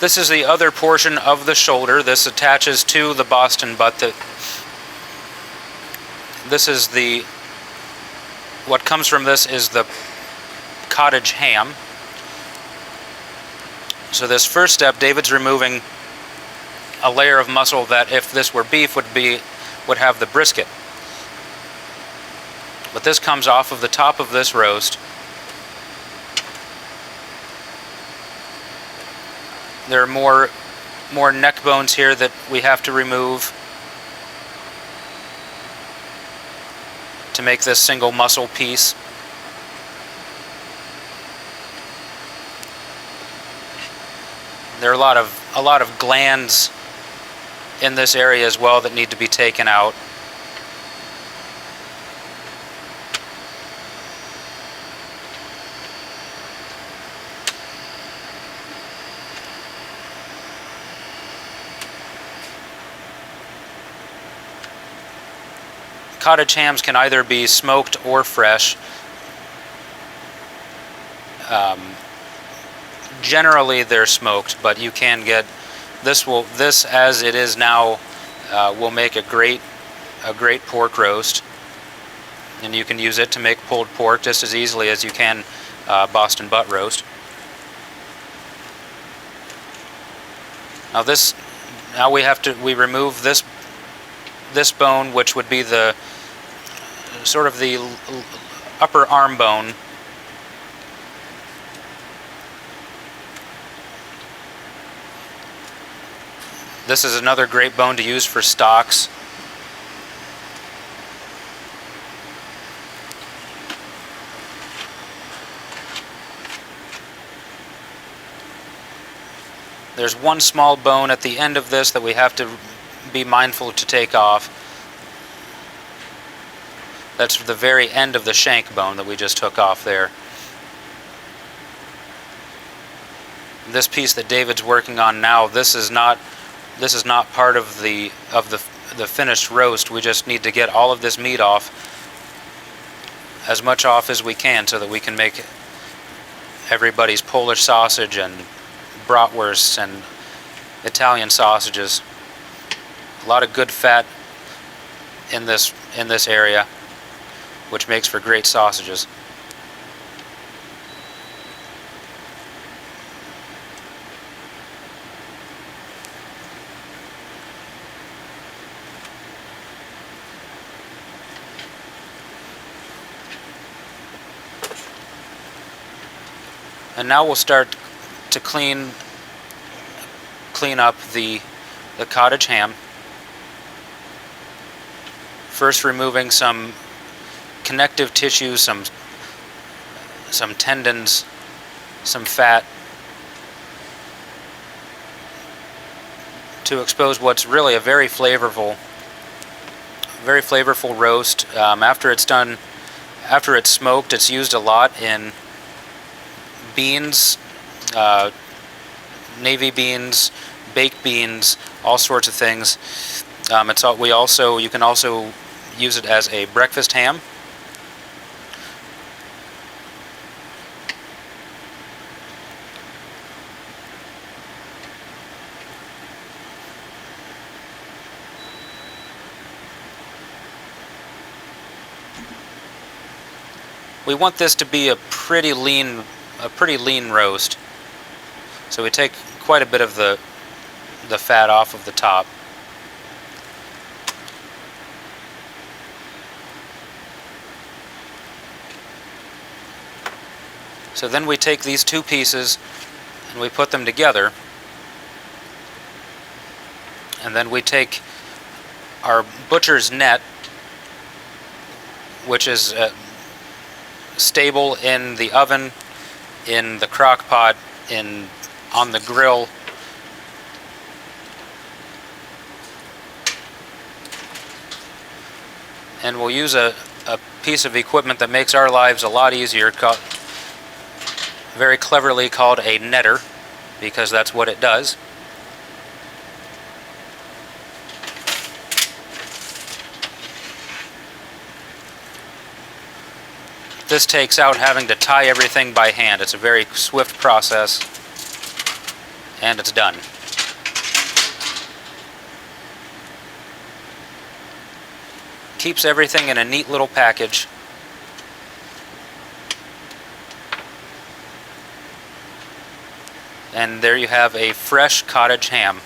This is the other portion of the shoulder. This attaches to the Boston butt. This is what comes from this is the cottage ham. So this first step, David's removing a layer of muscle that, if this were beef, would have the brisket. But this comes off of the top of this roast. There are more neck bones here that we have to remove to make this single muscle piece. There are a lot of glands in this area as well that need to be taken out. Cottage hams can either be smoked or fresh. Generally they're smoked, but you can get this as it is now will make a great pork roast, and you can use it to make pulled pork just as easily as you can Boston butt roast. Now we remove this bone, which would be the sort of the upper arm bone. This is another great bone to use for stocks. There's one small bone at the end of this that we have to be mindful to take off. That's the very end of the shank bone that we just took off there. This piece that David's working on now, this is not part of the finished roast. We just need to get all of this meat off, as much off as we can, so that we can make everybody's Polish sausage and bratwursts and Italian sausages. A lot of good fat in this area, which makes for great sausages. And now we'll start to clean up the cottage ham. First, removing some connective tissue, some tendons, some fat, to expose what's really a very flavorful roast. After it's smoked, it's used a lot in beans, navy beans, baked beans, all sorts of things. You can also use it as a breakfast ham. We want this to be a pretty lean roast, so we take quite a bit of the fat off of the top. So then we take these two pieces and we put them together, and then we take our butcher's net, which is stable in the oven, in the crock pot, on the grill. And we'll use a piece of equipment that makes our lives a lot easier, very cleverly called a netter, because that's what it does. This takes out having to tie everything by hand. It's a very swift process, And it's done. Keeps everything in a neat little package. And there you have a fresh cottage ham.